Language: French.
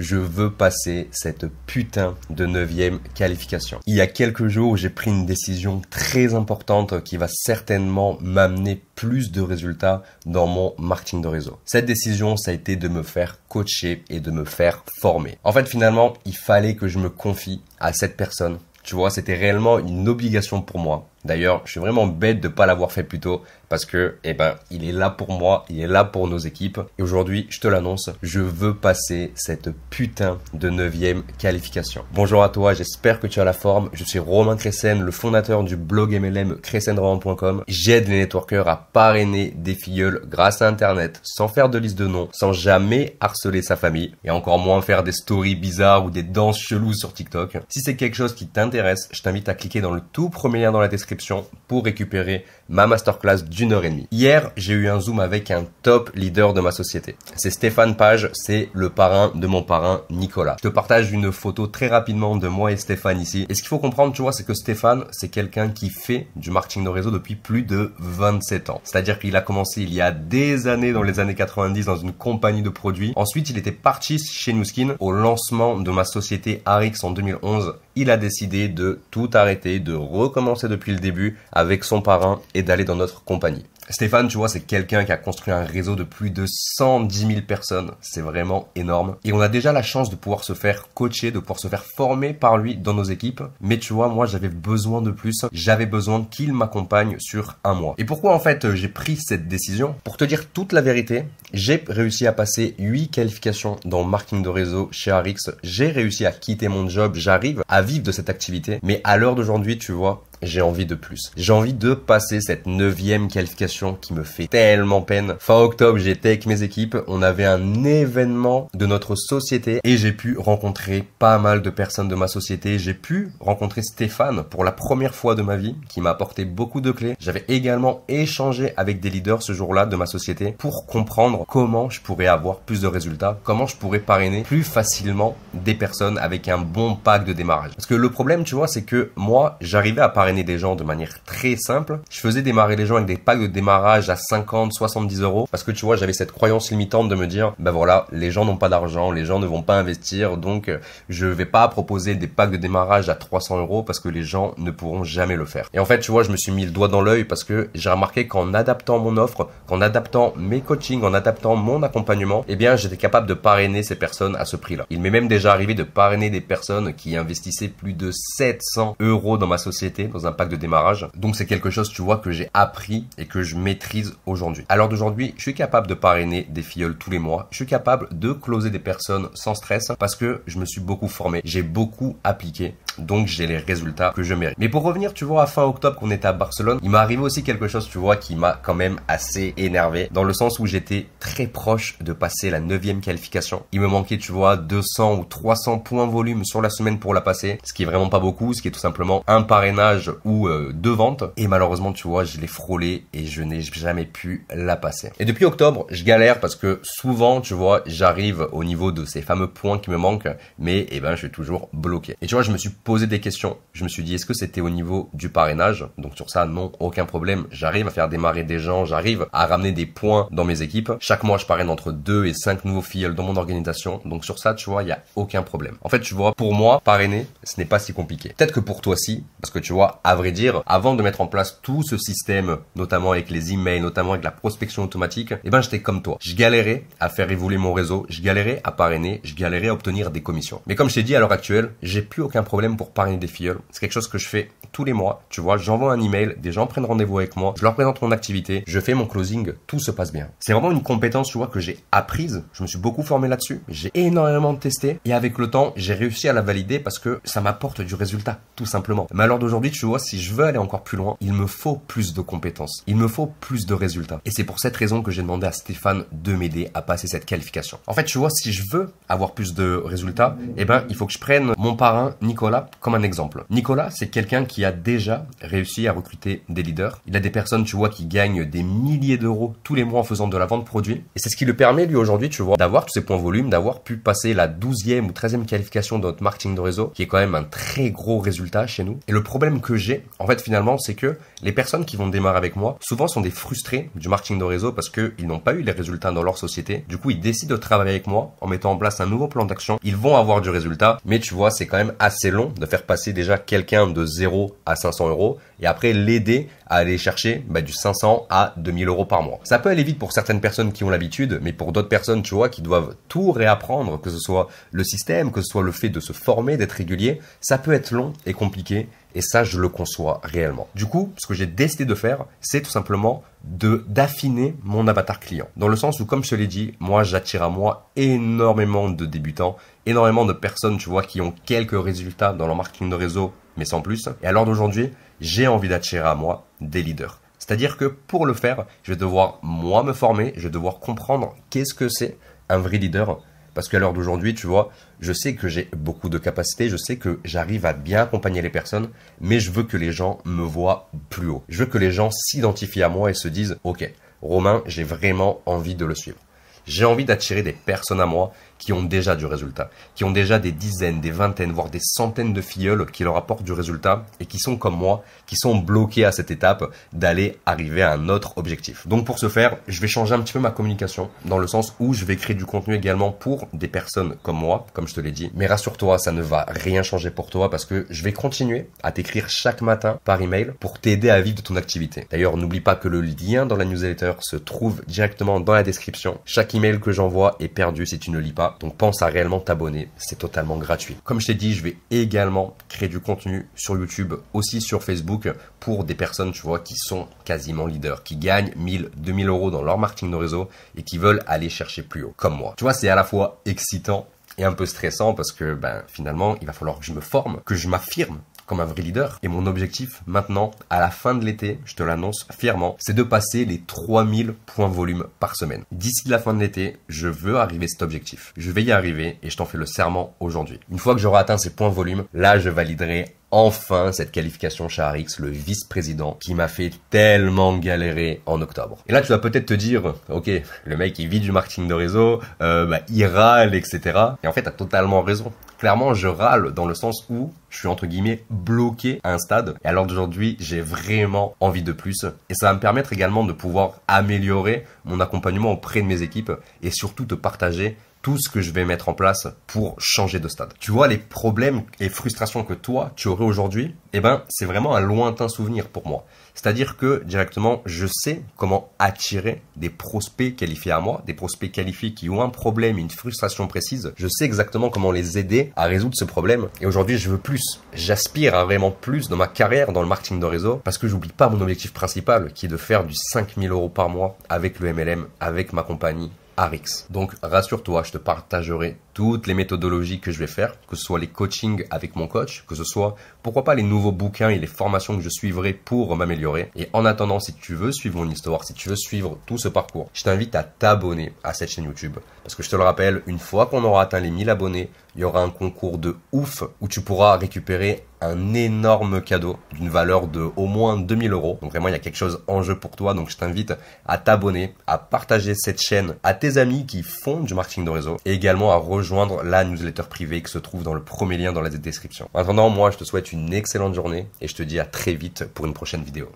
je veux passer cette putain de 9e qualification. Il y a quelques jours, j'ai pris une décision très importante qui va certainement m'amener plus de résultats dans mon marketing de réseau. Cette décision, ça a été de me faire coacher et de me faire former. En fait, finalement, il fallait que je me confie à cette personne. Tu vois, c'était réellement une obligation pour moi. D'ailleurs, je suis vraiment bête de pas l'avoir fait plus tôt parce que, il est là pour moi, il est là pour nos équipes. Et aujourd'hui, je te l'annonce, je veux passer cette putain de 9e qualification. Bonjour à toi, j'espère que tu as la forme. Je suis Romain Cressen, le fondateur du blog MLM cressenroman.com. J'aide les networkers à parrainer des filleuls grâce à Internet, sans faire de liste de noms, sans jamais harceler sa famille et encore moins faire des stories bizarres ou des danses cheloues sur TikTok. Si c'est quelque chose qui t'intéresse, je t'invite à cliquer dans le tout premier lien dans la description pour récupérer ma masterclass d'1h30. Hier, j'ai eu un zoom avec un top leader de ma société. C'est Stéphane Page, c'est le parrain de mon parrain Nicolas. Je te partage une photo très rapidement de moi et Stéphane ici. Et ce qu'il faut comprendre, tu vois, c'est que Stéphane, c'est quelqu'un qui fait du marketing de réseau depuis plus de 27 ans. C'est-à-dire qu'il a commencé il y a des années, dans les années 90, dans une compagnie de produits. Ensuite, il était parti chez Nuskin au lancement de ma société Arix en 2011. Il a décidé de tout arrêter, de recommencer depuis le début avec son parrain et d'aller dans notre compagnie. Stéphane, tu vois, c'est quelqu'un qui a construit un réseau de plus de 110 000 personnes. C'est vraiment énorme. Et on a déjà la chance de pouvoir se faire coacher, de pouvoir se faire former par lui dans nos équipes. Mais tu vois, moi, j'avais besoin de plus. J'avais besoin qu'il m'accompagne sur un mois. Et pourquoi, en fait, j'ai pris cette décision? Pour te dire toute la vérité, j'ai réussi à passer 8 qualifications dans le marketing de réseau chez Arix. J'ai réussi à quitter mon job. J'arrive à vivre de cette activité. Mais à l'heure d'aujourd'hui, tu vois, j'ai envie de plus. J'ai envie de passer cette 9e qualification qui me fait tellement peine. Fin octobre, j'étais avec mes équipes. On avait un événement de notre société et j'ai pu rencontrer pas mal de personnes de ma société. J'ai pu rencontrer Stéphane pour la première fois de ma vie qui m'a apporté beaucoup de clés. J'avais également échangé avec des leaders ce jour-là de ma société pour comprendre comment je pourrais avoir plus de résultats, comment je pourrais parrainer plus facilement des personnes avec un bon pack de démarrage. Parce que le problème, tu vois, c'est que moi, j'arrivais à parrainer des gens de manière très simple. Je faisais démarrer les gens avec des packs de démarrage à 50, 70 euros parce que tu vois, j'avais cette croyance limitante de me dire, voilà, les gens n'ont pas d'argent, les gens ne vont pas investir, donc je vais pas proposer des packs de démarrage à 300 euros parce que les gens ne pourront jamais le faire. Et en fait, tu vois, je me suis mis le doigt dans l'œil parce que j'ai remarqué qu'en adaptant mon offre, qu'en adaptant mes coachings, en adaptant mon accompagnement, j'étais capable de parrainer ces personnes à ce prix-là. Il m'est même déjà arrivé de parrainer des personnes qui investissaient plus de 700 euros dans ma société, dans un pack de démarrage. Donc c'est quelque chose, tu vois, que j'ai appris et que je maîtrise aujourd'hui. À l'heure d'aujourd'hui, je suis capable de parrainer des filleuls tous les mois. Je suis capable de closer des personnes sans stress parce que je me suis beaucoup formé. J'ai beaucoup appliqué. Donc j'ai les résultats que je mérite. Mais pour revenir, tu vois, à fin octobre, qu'on était à Barcelone, il m'est arrivé aussi quelque chose, tu vois, qui m'a quand même assez énervé dans le sens où j'étais très proche de passer la 9e qualification. Il me manquait, tu vois, 200 ou 300 points volume sur la semaine pour la passer, ce qui est vraiment pas beaucoup, ce qui est tout simplement un parrainage ou 2 ventes. Et malheureusement, tu vois, je l'ai frôlé et je n'ai jamais pu la passer. Et depuis octobre, je galère parce que souvent, tu vois, j'arrive au niveau de ces fameux points qui me manquent, mais je suis toujours bloqué. Et tu vois, je me suis posé des questions. Je me suis dit, est-ce que c'était au niveau du parrainage? Donc sur ça, non, aucun problème. J'arrive à faire démarrer des gens, j'arrive à ramener des points dans mes équipes. Chaque mois, je parraine entre 2 et 5 nouveaux filleuls dans mon organisation. Donc sur ça, tu vois, il n'y a aucun problème. En fait, tu vois, pour moi, parrainer, ce n'est pas si compliqué. Peut-être que pour toi, si, parce que tu vois, à vrai dire, avant de mettre en place tout ce système, notamment avec les emails, notamment avec la prospection automatique, j'étais comme toi. Je galérais à faire évoluer mon réseau, je galérais à parrainer, je galérais à obtenir des commissions. Mais comme je t'ai dit, à l'heure actuelle, j'ai plus aucun problème pour parrainer des filleuls. C'est quelque chose que je fais tous les mois. Tu vois, j'envoie un email, des gens prennent rendez-vous avec moi, je leur présente mon activité, je fais mon closing, tout se passe bien. C'est vraiment une compétence, tu vois, que j'ai apprise. Je me suis beaucoup formé là-dessus. J'ai énormément testé et avec le temps, j'ai réussi à la valider parce que ça m'apporte du résultat, tout simplement. Mais à l'heure d'aujourd'hui, tu vois, si je veux aller encore plus loin, il me faut plus de compétences. Il me faut plus de résultats. Et c'est pour cette raison que j'ai demandé à Stéphane de m'aider à passer cette qualification. En fait, tu vois, si je veux avoir plus de résultats, il faut que je prenne mon parrain Nicolas comme un exemple. Nicolas, c'est quelqu'un qui a déjà réussi à recruter des leaders. Il a des personnes, tu vois, qui gagnent des milliers d'euros tous les mois en faisant de la vente produit. Et c'est ce qui lui permet, lui, aujourd'hui, tu vois, d'avoir tous ces points volume, d'avoir pu passer la 12e ou 13e qualification de notre marketing de réseau, qui est quand même un très gros résultat chez nous. Et le problème que que j'ai, en fait, finalement, c'est que les personnes qui vont démarrer avec moi, souvent sont des frustrés du marketing de réseau parce qu'ils n'ont pas eu les résultats dans leur société. Du coup, ils décident de travailler avec moi en mettant en place un nouveau plan d'action. Ils vont avoir du résultat, mais tu vois, c'est quand même assez long de faire passer déjà quelqu'un de 0 à 500 euros et après l'aider à aller chercher du 500 à 2000 euros par mois. Ça peut aller vite pour certaines personnes qui ont l'habitude, mais pour d'autres personnes, tu vois, qui doivent tout réapprendre, que ce soit le système, que ce soit le fait de se former, d'être régulier, ça peut être long et compliqué. Et ça, je le conçois réellement. Du coup, ce que j'ai décidé de faire, c'est tout simplement d'affiner mon avatar client. Dans le sens où, comme je te l'ai dit, moi, j'attire à moi énormément de débutants, énormément de personnes, tu vois, qui ont quelques résultats dans leur marketing de réseau, mais sans plus. Et à l'heure d'aujourd'hui, j'ai envie d'attirer à moi des leaders. C'est-à-dire que pour le faire, je vais devoir, moi, me former, je vais devoir comprendre qu'est-ce que c'est un vrai leader. Parce qu'à l'heure d'aujourd'hui, tu vois, je sais que j'ai beaucoup de capacités, je sais que j'arrive à bien accompagner les personnes, mais je veux que les gens me voient plus haut. Je veux que les gens s'identifient à moi et se disent « Ok, Romain, j'ai vraiment envie de le suivre ». J'ai envie d'attirer des personnes à moi qui ont déjà du résultat, qui ont déjà des dizaines, des vingtaines, voire des centaines de filleuls qui leur apportent du résultat et qui sont comme moi, qui sont bloqués à cette étape d'aller arriver à un autre objectif. Donc pour ce faire, je vais changer un petit peu ma communication dans le sens où je vais créer du contenu également pour des personnes comme moi, comme je te l'ai dit. Mais rassure-toi, ça ne va rien changer pour toi parce que je vais continuer à t'écrire chaque matin par email pour t'aider à vivre de ton activité. D'ailleurs, n'oublie pas que le lien dans la newsletter se trouve directement dans la description. Chaque email que j'envoie est perdu si tu ne lis pas. Donc pense à réellement t'abonner, c'est totalement gratuit. Comme je t'ai dit, je vais également créer du contenu sur YouTube, aussi sur Facebook pour des personnes, tu vois, qui sont quasiment leaders, qui gagnent 1000, 2000 euros dans leur marketing de réseau et qui veulent aller chercher plus haut, comme moi. Tu vois, c'est à la fois excitant et un peu stressant parce que finalement, il va falloir que je me forme, que je m'affirme comme un vrai leader. Et mon objectif maintenant, à la fin de l'été, je te l'annonce fièrement, c'est de passer les 3000 points volume par semaine. D'ici la fin de l'été, je veux arriver à cet objectif. Je vais y arriver et je t'en fais le serment aujourd'hui. Une fois que j'aurai atteint ces points volume, là, je validerai enfin cette qualification chez Arix, le vice-président qui m'a fait tellement galérer en octobre. Et là, tu vas peut-être te dire, ok, le mec il vit du marketing de réseau, il râle, etc. Et en fait, t'as totalement raison. Clairement, je râle dans le sens où je suis entre guillemets bloqué à un stade. Et alors d'aujourd'hui, j'ai vraiment envie de plus. Et ça va me permettre également de pouvoir améliorer mon accompagnement auprès de mes équipes et surtout te partager tout ce que je vais mettre en place pour changer de stade. Tu vois, les problèmes et frustrations que toi, tu aurais aujourd'hui, c'est vraiment un lointain souvenir pour moi. C'est-à-dire que directement, je sais comment attirer des prospects qualifiés à moi, des prospects qualifiés qui ont un problème, une frustration précise. Je sais exactement comment les aider à résoudre ce problème. Et aujourd'hui, je veux plus. J'aspire à vraiment plus dans ma carrière, dans le marketing de réseau, parce que j'oublie pas mon objectif principal, qui est de faire du 5000 euros par mois avec le MLM, avec ma compagnie Arix. Donc rassure-toi, je te partagerai toutes les méthodologies que je vais faire, que ce soit les coachings avec mon coach, que ce soit pourquoi pas les nouveaux bouquins et les formations que je suivrai pour m'améliorer. Et en attendant, si tu veux suivre mon histoire, si tu veux suivre tout ce parcours, je t'invite à t'abonner à cette chaîne YouTube. Parce que je te le rappelle, une fois qu'on aura atteint les 1000 abonnés, il y aura un concours de ouf où tu pourras récupérer un énorme cadeau d'une valeur de au moins 2000 euros. Donc vraiment, il y a quelque chose en jeu pour toi. Donc je t'invite à t'abonner, à partager cette chaîne à tes amis qui font du marketing de réseau et également à rejoindre la newsletter privée qui se trouve dans le premier lien dans la description. En attendant, moi, je te souhaite une excellente journée et je te dis à très vite pour une prochaine vidéo.